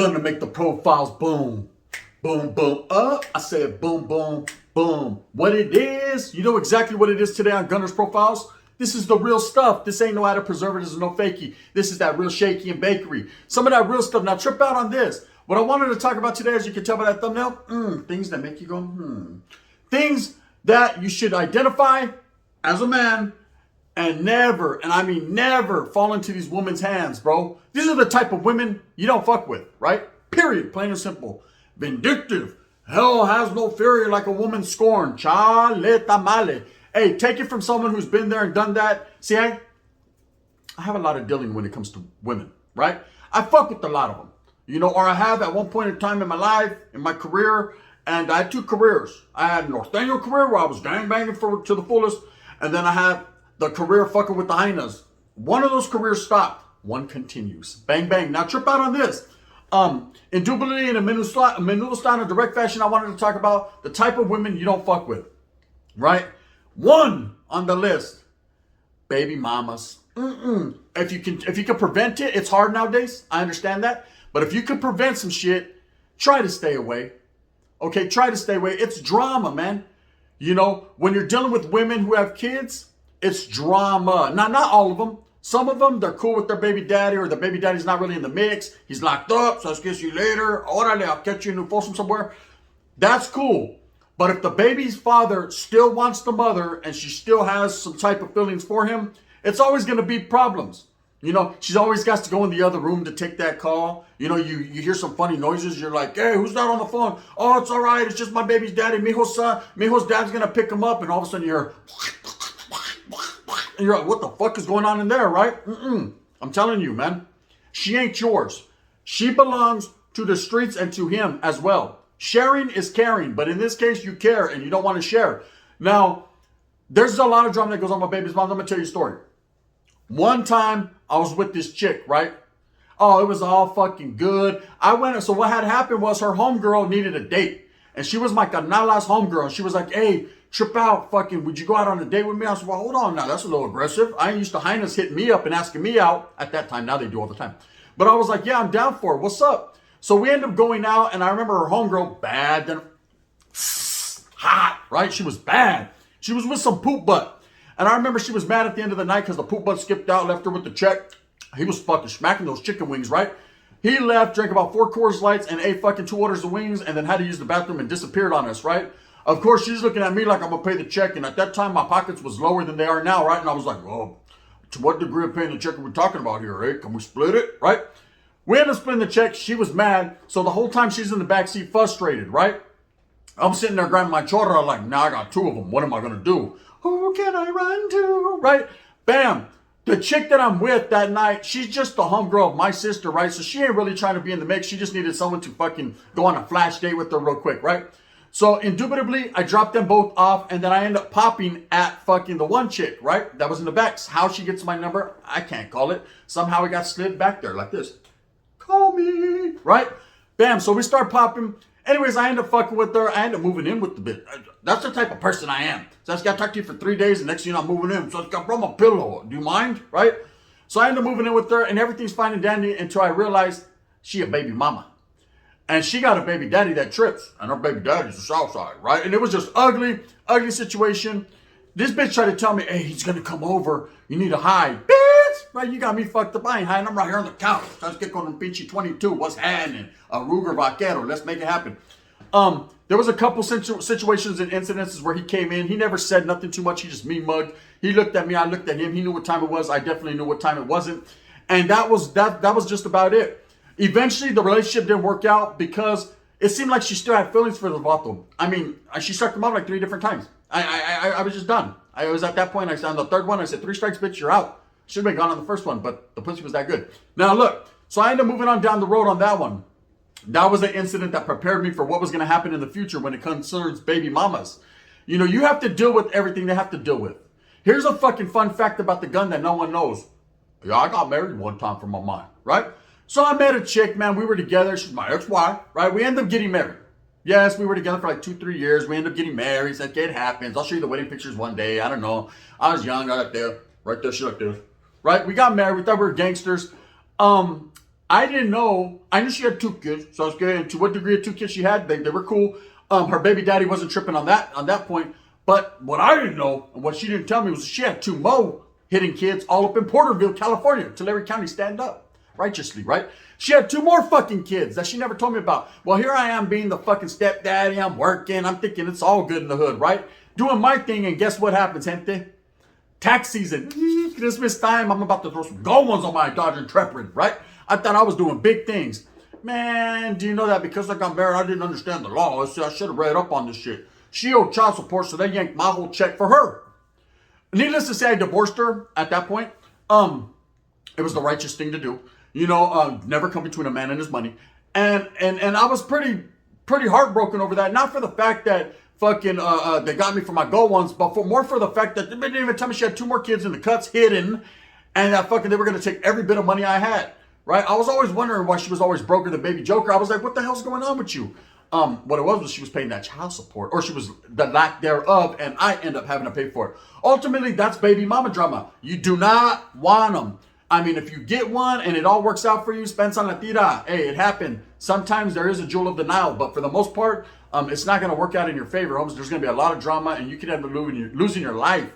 gun to make the profiles boom, boom, boom. I said boom, boom, boom. What it is, you know exactly what it is today on Gunner's Profiles. This is the real stuff. This ain't no added preservatives and no fakey. This is that real shaky and bakery. Some of that real stuff. Now trip out on this. What I wanted to talk about today, as you can tell by that thumbnail, things that make you go, Things that you should identify as a man and never, and I mean never, fall into these women's hands, bro. These are the type of women you don't fuck with, right? Period. Plain and simple. Vindictive. Hell has no fury like a woman scorned. Chale tamale. Hey, take it from someone who's been there and done that. See, I have a lot of dealing when it comes to women, right? I fuck with a lot of them, you know, or I have at one point in time in my life, in my career, and I had two careers. I had an Norteño career where I was gangbanging to the fullest, and then I had the career fucking with the hyenas. One of those careers stopped. One continues. Bang, bang. Now trip out on this. Indubitably in a menudo style in direct fashion, I wanted to talk about the type of women you don't fuck with, right? One on the list, baby mamas. If you can prevent it, it's hard nowadays. I understand that. But if you can prevent some shit, try to stay away. Okay, try to stay away. It's drama, man. You know, when you're dealing with women who have kids, it's drama. Now, not all of them. Some of them, they're cool with their baby daddy, or the baby daddy's not really in the mix. He's locked up, so I'll kiss you later. Orale, I'll catch you in the foursome somewhere. That's cool. But if the baby's father still wants the mother and she still has some type of feelings for him, it's always going to be problems. You know, she's always got to go in the other room to take that call. You know, you hear some funny noises. You're like, hey, who's that on the phone? Oh, it's all right. It's just my baby's daddy. Mijo's dad's going to pick him up. And all of a sudden you're like, what the fuck is going on in there, right? I'm telling you, man. She ain't yours. She belongs to the streets and to him as well. Sharing is caring, but in this case, you care and you don't want to share. Now, there's a lot of drama that goes on with baby's mom. Let me tell you a story. One time, I was with this chick, right? Oh, it was all fucking good. So what had happened was her homegirl needed a date. And she was my canala's homegirl. She was like, hey, trip out, fucking, would you go out on a date with me? I said, well, hold on now. That's a little aggressive. I ain't used to hyenas hitting me up and asking me out at that time. Now they do all the time. But I was like, yeah, I'm down for it. What's up? So we ended up going out, and I remember her homegirl, bad, hot, right? She was bad. She was with some poop butt. And I remember she was mad at the end of the night because the poop butt skipped out, left her with the check. He was fucking smacking those chicken wings, right? He left, drank about 4 Coors Lights, and ate fucking 2 orders of wings, and then had to use the bathroom and disappeared on us, right? Of course, she's looking at me like I'm going to pay the check, and at that time, my pockets was lower than they are now, right? And I was like, oh, to what degree of paying the check are we talking about here, eh? Can we split it, right? We ended up splitting the check. She was mad. So the whole time she's in the backseat frustrated, right? I'm sitting there grabbing my chorra like, now I got 2 of them. What am I going to do? Who can I run to? Right? Bam. The chick that I'm with that night, she's just the homegirl of my sister, right? So she ain't really trying to be in the mix. She just needed someone to fucking go on a flash date with her real quick, right? So indubitably, I dropped them both off, and then I end up popping at fucking the one chick, right? That was in the back. How she gets my number, I can't call it. Somehow it got slid back there like this. Call me, right? Bam, so we start popping. Anyways, I end up fucking with her. I end up moving in with the bitch. That's the type of person I am. So I just got to talk to you for 3 days, and next thing you know, I'm moving in. So I just got to bring my pillow. Do you mind, right? So I end up moving in with her, and everything's fine and dandy until I realized she a baby mama. And she got a baby daddy that trips, and her baby daddy's the south side, right? And it was just ugly situation. This bitch tried to tell me, hey, he's going to come over. You need to hide. Right, you got me fucked up. I ain't hiding. I'm right here on the couch. Let's get on the Pinchy 22. What's happening? A Ruger Vaquero. Let's make it happen. There was a couple situations and incidences where he came in. He never said nothing too much. He just me mugged. He looked at me. I looked at him. He knew what time it was. I definitely knew what time it wasn't. And that was just about it. Eventually, the relationship didn't work out because it seemed like she still had feelings for the vato. I mean, she struck him out like 3 different times. I was just done. I was at that point. I said on the third one, I said, 3 strikes, bitch, you're out. Should have been gone on the first one, but the pussy was that good. Now look, so I ended up moving on down the road on that one. That was an incident that prepared me for what was going to happen in the future when it concerns baby mamas. You know, you have to deal with everything they have to deal with. Here's a fucking fun fact about the gun that no one knows. Yeah, I got married one time from my mind, right? So I met a chick, man. We were together. She's my ex-wife, right? We ended up getting married. Yes, we were together for like 2-3 years. We ended up getting married. Said, okay, it happens. I'll show you the wedding pictures one day. I don't know. I was young. I got there. Right there. She looked there. Right? We got married. We thought we were gangsters. I didn't know. I knew she had 2 kids, so I was getting to what degree of 2 kids she had. They were cool. Her baby daddy wasn't tripping on that point. But what I didn't know and what she didn't tell me was she had 2 more hitting kids all up in Porterville, California. Tulare County, stand up righteously, right? She had 2 more fucking kids that she never told me about. Well, here I am being the fucking stepdaddy. I'm working. I'm thinking it's all good in the hood, right? Doing my thing, and guess what happens, gente? Tax season, Christmas time, I'm about to throw some gold ones on my Dodge Intrepid, right? I thought I was doing big things. Man, do you know that because I got married, I didn't understand the law. I should have read up on this shit. She owed child support, so they yanked my whole check for her. Needless to say, I divorced her at that point. It was the righteous thing to do. Never come between a man and his money. And I was pretty heartbroken over that. Not for the fact that fucking they got me for my gold ones, but more for the fact that they didn't even tell me she had 2 more kids in the cuts hidden, and that fucking they were gonna take every bit of money I had. Right? I was always wondering why she was always broker than Baby Joker. I was like, what the hell's going on with you? What it was she was paying that child support, or she was the lack thereof, and I end up having to pay for it. Ultimately, that's baby mama drama. You do not want them. I mean, if you get one and it all works out for you, Spence on la tira. Hey, it happened. Sometimes there is a jewel of the Nile, but for the most part, it's not going to work out in your favor, Holmes. There's going to be a lot of drama, and you could end up losing your life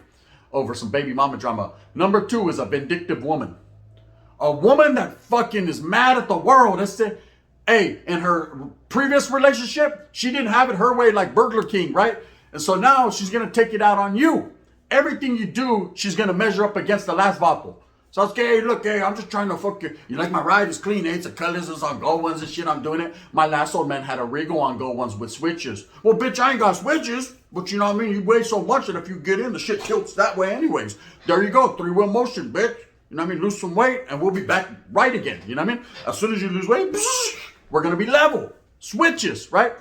over some baby mama drama. Number 2 is a vindictive woman. A woman that fucking is mad at the world. That's it. Hey, in her previous relationship, she didn't have it her way like Burglar King, right? And so now she's going to take it out on you. Everything you do, she's going to measure up against the last bottle. So it's, hey, look, hey, I'm just trying to fuck you. You like my ride? It's clean, eh? It's a colors, it's on gold ones and shit. I'm doing it. My last old man had a Regal on gold ones with switches. Well, bitch, I ain't got switches. But you know what I mean? You weigh so much that if you get in, the shit tilts that way anyways. There you go. 3-wheel motion, bitch. You know what I mean? Lose some weight and we'll be back right again. You know what I mean? As soon as you lose weight, we're going to be level. Switches, right?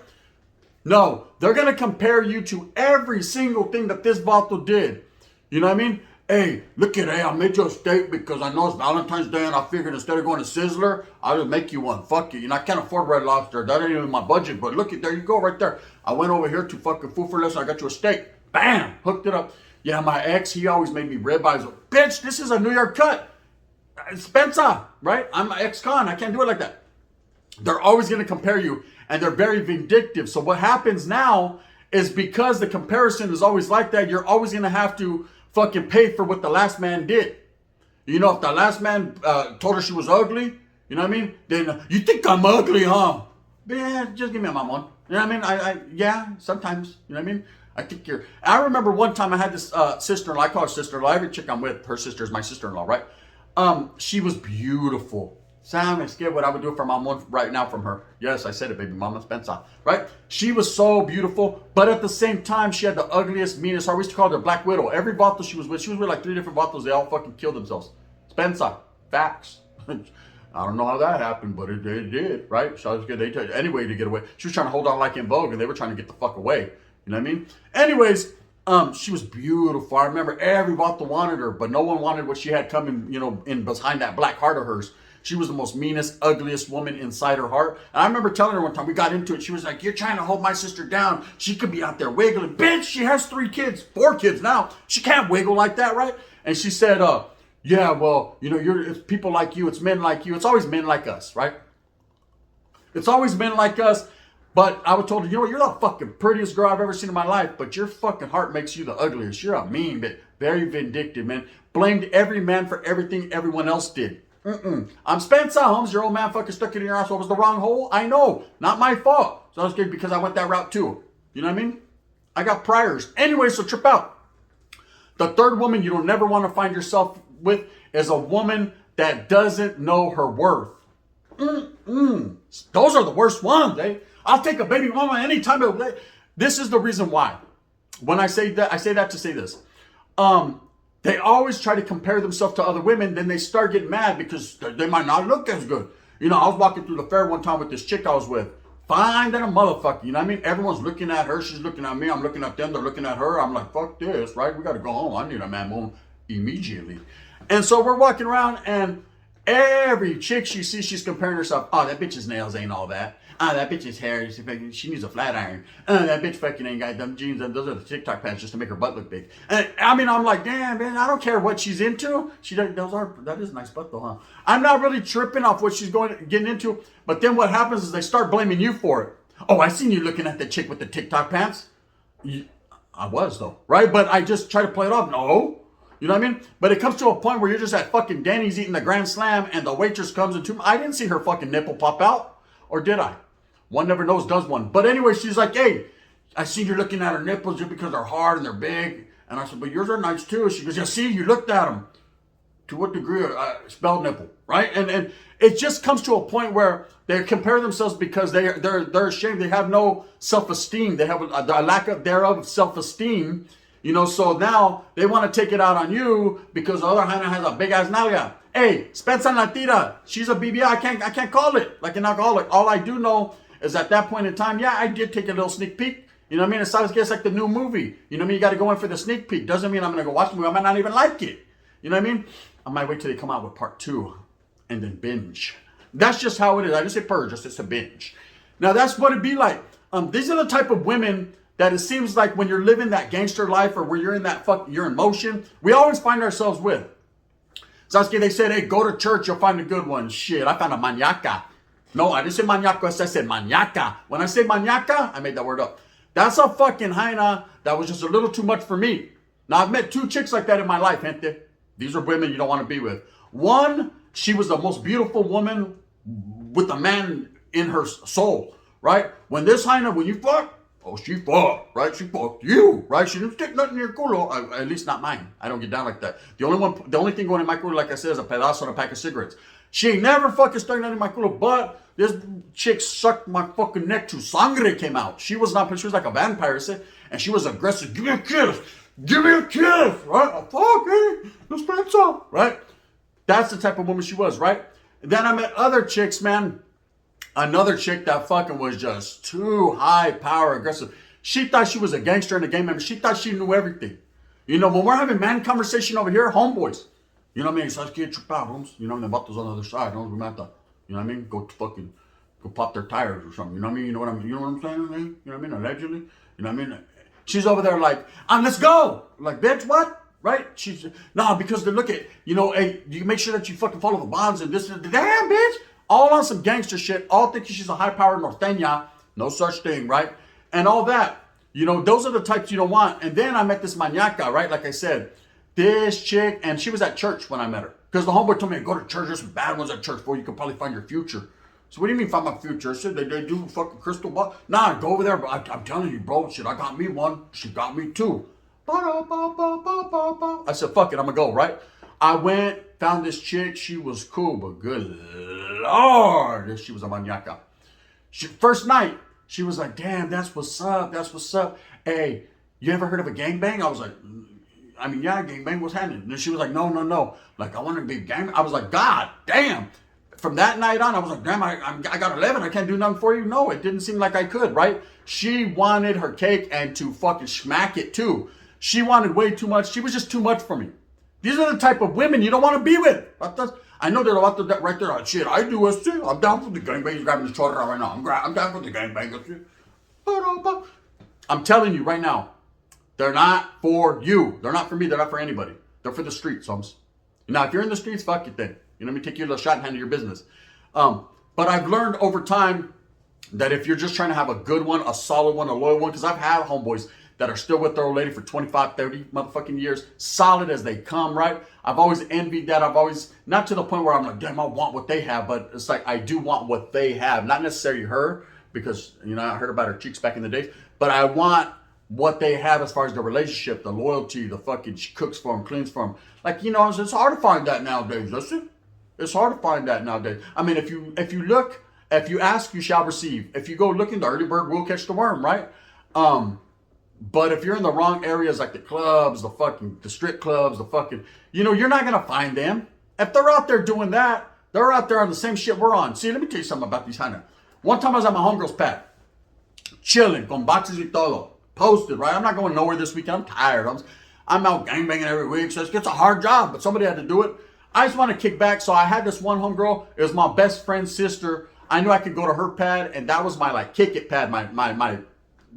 No, they're going to compare you to every single thing that this bottle did. You know what I mean? Hey, look at it. I made you a steak because I know it's Valentine's Day and I figured instead of going to Sizzler, I'll just make you one. Fuck you. I can't afford Red Lobster. That ain't even my budget. But look at, there you go right there. I went over here to fucking Food for Less. I got you a steak. Bam. Hooked it up. Yeah, my ex, he always made me ribeyes. Bitch, this is a New York cut. Spencer, right? I'm an ex-con. I can't do it like that. They're always going to compare you, and they're very vindictive. So what happens now is because the comparison is always like that, you're always going to have to fucking pay for what the last man did. You know, if the last man told her she was ugly, you know what I mean? Then, you think I'm ugly, huh? Yeah, just give me a mom. You know what I mean? Yeah, sometimes. You know what I mean? I remember one time I had this sister-in-law. I call her sister-in-law. Every chick I'm with, her sister is my sister-in-law, right? She was beautiful. Sam, I scared what I would do for my mom right now from her. Yes, I said it, baby mama Spencer, right? She was so beautiful, but at the same time, she had the ugliest, meanest heart. We used to call her Black Widow. Every vato she was with like 3 different vatos. They all fucking killed themselves. Spencer, facts. I don't know how that happened, but it did, right? So I was good. They told anyway to get away. She was trying to hold on like In Vogue, and they were trying to get the fuck away. You know what I mean? Anyways, she was beautiful. I remember every vato wanted her, but no one wanted what she had coming, in behind that black heart of hers. She was the most meanest, ugliest woman inside her heart. And I remember telling her one time, we got into it. She was like, you're trying to hold my sister down. She could be out there wiggling. Bitch, she has 3 kids, 4 kids now. She can't wiggle like that, right? And she said, yeah, well, it's people like you. It's men like you. It's always men like us, right? It's always men like us. But I was told, you're the fucking prettiest girl I've ever seen in my life, but your fucking heart makes you the ugliest. You're a mean bitch. Very vindictive, man. Blamed every man for everything everyone else did. I'm Spencer Holmes. Your old man fucking stuck it in your ass. What was the wrong hole? I know. Not my fault. So I was good because I went that route too. You know what I mean? I got priors. Anyway, so trip out. The third woman you don't never want to find yourself with is a woman that doesn't know her worth. Those are the worst ones, eh? I'll take a baby mama anytime. This is the reason why. When I say that to say this. They always try to compare themselves to other women. Then they start getting mad because they might not look as good. I was walking through the fair one time with this chick I was with. Fine than a motherfucker. You know what I mean? Everyone's looking at her. She's looking at me. I'm looking at them. They're looking at her. I'm like, fuck this, right? We got to go home. I need a man home immediately. And so we're walking around and every chick she sees, she's comparing herself. Oh, that bitch's nails ain't all that. that bitch's hair, she needs a flat iron. That bitch fucking ain't got them jeans, and those are the TikTok pants just to make her butt look big. And I mean, I'm like, damn, man, I don't care what she's into. That is a nice butt though, huh? I'm not really tripping off what she's getting into, but then what happens is they start blaming you for it. Oh, I seen you looking at the chick with the TikTok pants. I was though, right? But I just try to play it off. No. You know what I mean? But it comes to a point where you're just at fucking Denny's eating the Grand Slam and the waitress comes into... I didn't see her fucking nipple pop out. Or did I? One never knows, does one. But anyway, she's like, hey, I see you're looking at her nipples just because they're hard and they're big. And I said, but yours are nice too. She goes, yeah, see, you looked at them. To what degree? Spelled nipple, right? And it just comes to a point where they compare themselves because they're ashamed. They have no self-esteem. They have a lack thereof of self-esteem. You know, so now they want to take it out on you because the other Hannah has a big ass nalga. Hey, Spencer Latira, she's a BBI. I can't call it like an alcoholic. All I do know is at that point in time, yeah, I did take a little sneak peek. You know what I mean? It's always gets like the new movie. You know what I mean? You got to go in for the sneak peek. Doesn't mean I'm going to go watch the movie. I might not even like it. You know what I mean? I might wait till they come out with part 2 and then binge. That's just how it is. I didn't say purge, just it's a binge. Now that's what it'd be like. These are the type of women that it seems like when you're living that gangster life or where you're in that you're in motion, we always find ourselves with. Sasuke, they said, hey, go to church, you'll find a good one. Shit, I found a maniaca. No, I didn't say maniaco, I said maniaca. When I say maniaca, I made that word up. That's a fucking hyena that was just a little too much for me. Now, I've met 2 chicks like that in my life, gente. These are women you don't want to be with. One, she was the most beautiful woman with a man in her soul, right? When this hyena, when you fuck, oh, she fucked, right? She fucked you, right? She didn't stick nothing in your culo. At least not mine. I don't get down like that. The only thing going in my culo, like I said, is a pedazo and a pack of cigarettes. She ain't never fucking stuck nothing in my culo, but this chick sucked my fucking neck to sangre came out. She was like a vampire, and she was aggressive. Give me a kiss. Give me a kiss, right? Oh, fuck, hey, let's spend some, right? That's the type of woman she was, right? And then I met other chicks, man. Another chick that fucking was just too high power aggressive. She thought she was a gangster and a gang member. She thought she knew everything. You know, when we're having man conversation over here, homeboys. You know what I mean? Let's get your problems. You know what I mean? About those on the other side. Don't remember. You know what I mean? Go pop their tires or something. You know what I mean? You know what I'm saying? You know what I mean? Allegedly. You know what I mean? She's over there like, let's go. Like, bitch, what? Right? She's, no, because they look at, you know, hey, you make sure that you fucking follow the bonds and this and that. Damn, bitch. All on some gangster shit, all thinking she's a high-powered norteña, no such thing, right? And all that. You know, those are the types you don't want. And then I met this maniaca, right? Like I said, this chick, and she was at church when I met her. Because the homeboy told me, go to church, there's some bad ones at church for you can probably find your future. So what do you mean find my future? I said, they do fucking crystal ball. Nah, go over there, bro. I'm telling you, bro, shit, I got me one. She got me 2. I said, fuck it, I'm gonna go, right? I went, found this chick. She was cool, but good Lord, she was a maniaca. First night, she was like, damn, that's what's up. That's what's up. Hey, you ever heard of a gangbang? I was like, I mean, yeah, gangbang was happening. And then she was like, no. Like, I want to be a gangbang. I was like, God damn. From that night on, I was like, damn, I got 11. I can't do nothing for you. No, it didn't seem like I could, right? She wanted her cake and to fucking smack it too. She wanted way too much. She was just too much for me. These are the type of women you don't want to be with. I know they're about to that right there. Oh, shit, I do it too. I'm down for the gangbangers grabbing his shoulder right now. I'm down for the gangbangers. I'm telling you right now, they're not for you. They're not for me. They're not for anybody. They're for the streets, homes. Now, if you're in the streets, fuck it then. You know, let me take your little shot and handle your business. But I've learned over time that if you're just trying to have a good one, a solid one, a loyal one, because I've had homeboys that are still with their old lady for 25, 30 motherfucking years, solid as they come, right? I've always envied that. I've always, not to the point where I'm like, damn, I want what they have, but it's like, I do want what they have. Not necessarily her, because, you know, I heard about her cheeks back in the days, but I want what they have as far as the relationship, the loyalty, the fucking, she cooks for them, cleans for them. Like, you know, it's hard to find that nowadays, listen. It's hard to find that nowadays. I mean, if you look, if you ask, you shall receive. If you go looking, the early bird will catch the worm, right? But if you're in the wrong areas, like the clubs, the strip clubs, you know, you're not going to find them. If they're out there doing that, they're out there on the same shit we're on. See, let me tell you something about these Hannah. One time I was at my homegirl's pad, chilling, con boxes y todo, posted, right? I'm not going nowhere this weekend. I'm tired. I'm out gangbanging every week, so it's a hard job, but somebody had to do it. I just want to kick back, so I had this one homegirl. It was my best friend's sister. I knew I could go to her pad, and that was my like kick it pad, my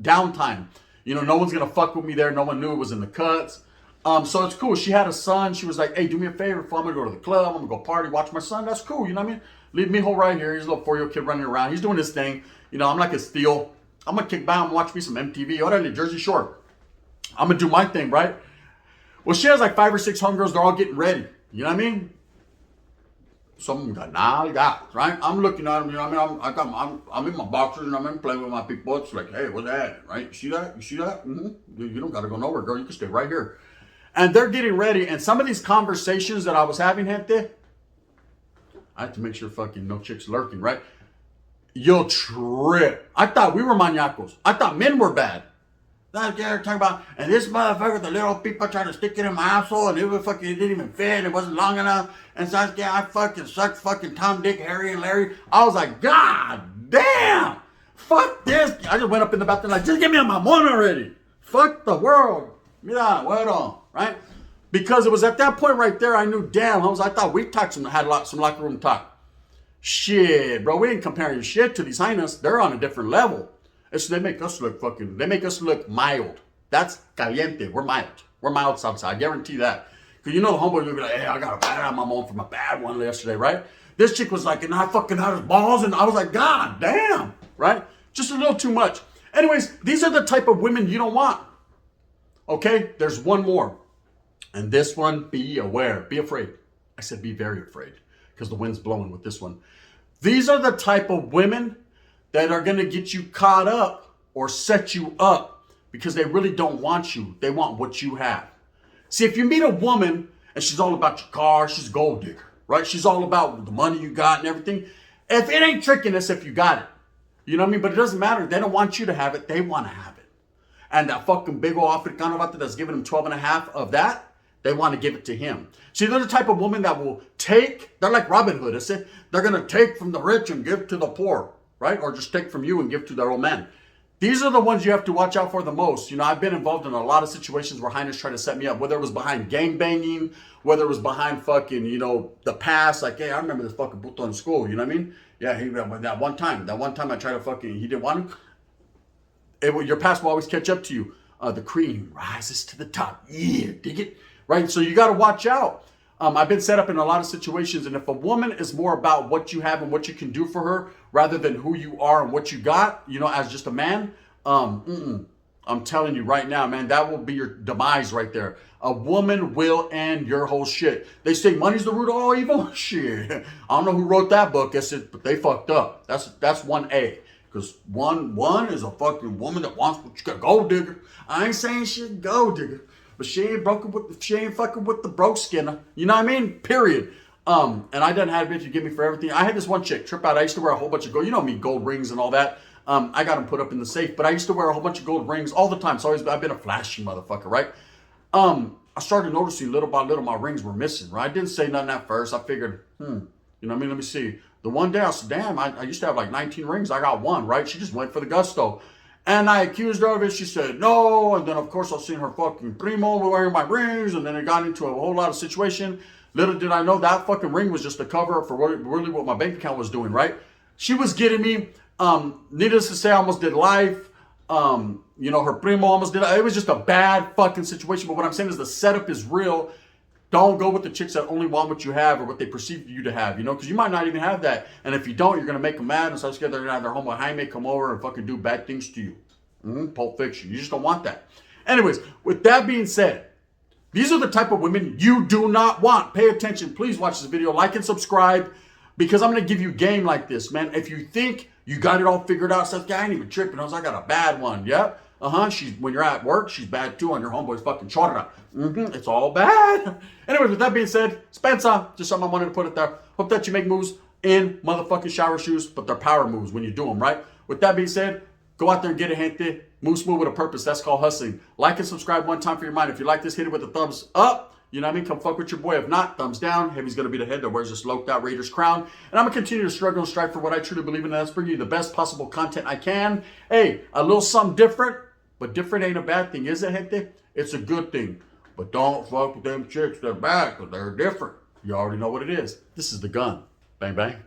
downtime. You know, no one's gonna fuck with me there. No one knew it was in the cuts. So it's cool. She had a son. She was like, hey, do me a favor. If I'm gonna go to the club, I'm gonna go party, watch my son. That's cool. You know what I mean? Leave Mijo right here. He's a little 4-year-old kid running around. He's doing his thing. You know, I'm like a steal. I'm gonna kick back and watch me some MTV. Orale, Jersey Shore. I'm gonna do my thing, right? Well, she has like 5 or 6 homegirls. They're all getting ready. You know what I mean? Some of them got nalgas, right? I'm looking at them. You know what I mean? I'm in my boxers and I'm in playing with my people. It's like, hey, what's that? Right? You see that? You see that? Mm-hmm. You don't gotta go nowhere, girl. You can stay right here. And they're getting ready. And some of these conversations that I was having, gente, I have to make sure fucking no chicks lurking, right? You'll trip. I thought we were maniacos. I thought men were bad. That's they're talking about, and this motherfucker, the little people trying to stick it in my asshole, and it didn't even fit, it wasn't long enough. And so I fucking sucked fucking Tom, Dick, Harry, and Larry. I was like, God damn, fuck this. I just went up in the bathroom like, just give me a mamon already. Fuck the world. Mira, bueno, right? Because it was at that point right there, I knew, damn, I thought we talked some locker room talk. Shit, bro, we ain't comparing shit to these hyenas. They're on a different level. They make us look mild. That's caliente. We're mild. We're mild salsa. I guarantee that. Because you know the homeboy will be like, hey, I got a bad on my mom from a bad one yesterday, right? This chick was like, and I fucking had his balls, and I was like, God damn, right? Just a little too much. Anyways, these are the type of women you don't want. Okay, there's one more. And this one, be aware. Be afraid. I said be very afraid because the wind's blowing with this one. These are the type of women that are going to get you caught up or set you up because they really don't want you. They want what you have. See, if you meet a woman and she's all about your car, she's a gold digger, right? She's all about the money you got and everything. If it ain't trickiness, if you got it, you know what I mean? But it doesn't matter. They don't want you to have it. They want to have it. And that fucking big old Africano vato that's giving them 12 and a half of that, they want to give it to him. See, they're the type of woman that will take, they're like Robin Hood. They're going to take from the rich and give to the poor, right? Or just take from you and give to their old man. These are the ones you have to watch out for the most. You know, I've been involved in a lot of situations where hyenas try to set me up, whether it was behind gang banging, whether it was behind fucking, you know, the past. Like, hey, I remember this fucking puto in school. You know what I mean? Yeah, that one time I tried to fucking, he didn't want to. Your past will always catch up to you. The cream rises to the top. Yeah, dig it? Right? So you got to watch out. I've been set up in a lot of situations, and if a woman is more about what you have and what you can do for her rather than who you are and what you got, you know, as just a man, I'm telling you right now, man, that will be your demise right there. A woman will end your whole shit. They say money's the root of all evil. Shit, I don't know who wrote that book. But they fucked up. That's 1A. Because one is a fucking woman that wants what you got. Gold digger. I ain't saying she's a gold digger. But she ain't fucking with the broke skinner. You know what I mean? Period. And I done had a bitch to give me for everything. I had this one chick trip out. I used to wear a whole bunch of gold. You know me, gold rings and all that. I got them put up in the safe. But I used to wear a whole bunch of gold rings all the time. So I've been a flashy motherfucker, right? I started noticing little by little my rings were missing, right? I didn't say nothing at first. I figured, you know what I mean? Let me see. The one day I said, damn, I used to have like 19 rings. I got one, right? She just went for the gusto. And I accused her of it. She said no. And then, of course, I seen her fucking primo wearing my rings. And then it got into a whole lot of situation. Little did I know that fucking ring was just a cover up for really what my bank account was doing, right? She was getting me. Needless to say, I almost did life. You know, her primo almost did. It was just a bad fucking situation. But what I'm saying is the setup is real. Don't go with the chicks that only want what you have or what they perceive you to have, you know, because you might not even have that. And if you don't, you're going to make them mad. And so they're going to have their homeboy Jaime come over and fucking do bad things to you. Pulp Fiction. You just don't want that. Anyways, with that being said, these are the type of women you do not want. Pay attention. Please watch this video. Like and subscribe because I'm going to give you game like this, man. If you think you got it all figured out, stuff, I ain't even tripping. I got a bad one. Yep. When you're at work, she's bad too, and your homeboy's fucking chorra. It's all bad. Anyways, with that being said, Spencer, just something I wanted to put it there. Hope that you make moves in motherfucking shower shoes, but they're power moves when you do them, right? With that being said, go out there and get it, gente. Move smooth with a purpose. That's called hustling. Like and subscribe one time for your mind. If you like this, hit it with a thumbs up. You know what I mean? Come fuck with your boy. If not, thumbs down. Heavy's going to be the head that wears this loped out Raiders crown. And I'm going to continue to struggle and strive for what I truly believe in. And that's bringing you the best possible content I can. Hey, a little something different. But different ain't a bad thing, is it, gente? It's a good thing. But don't fuck with them chicks that are bad because they're different. You already know what it is. This is the gun. Bang, bang.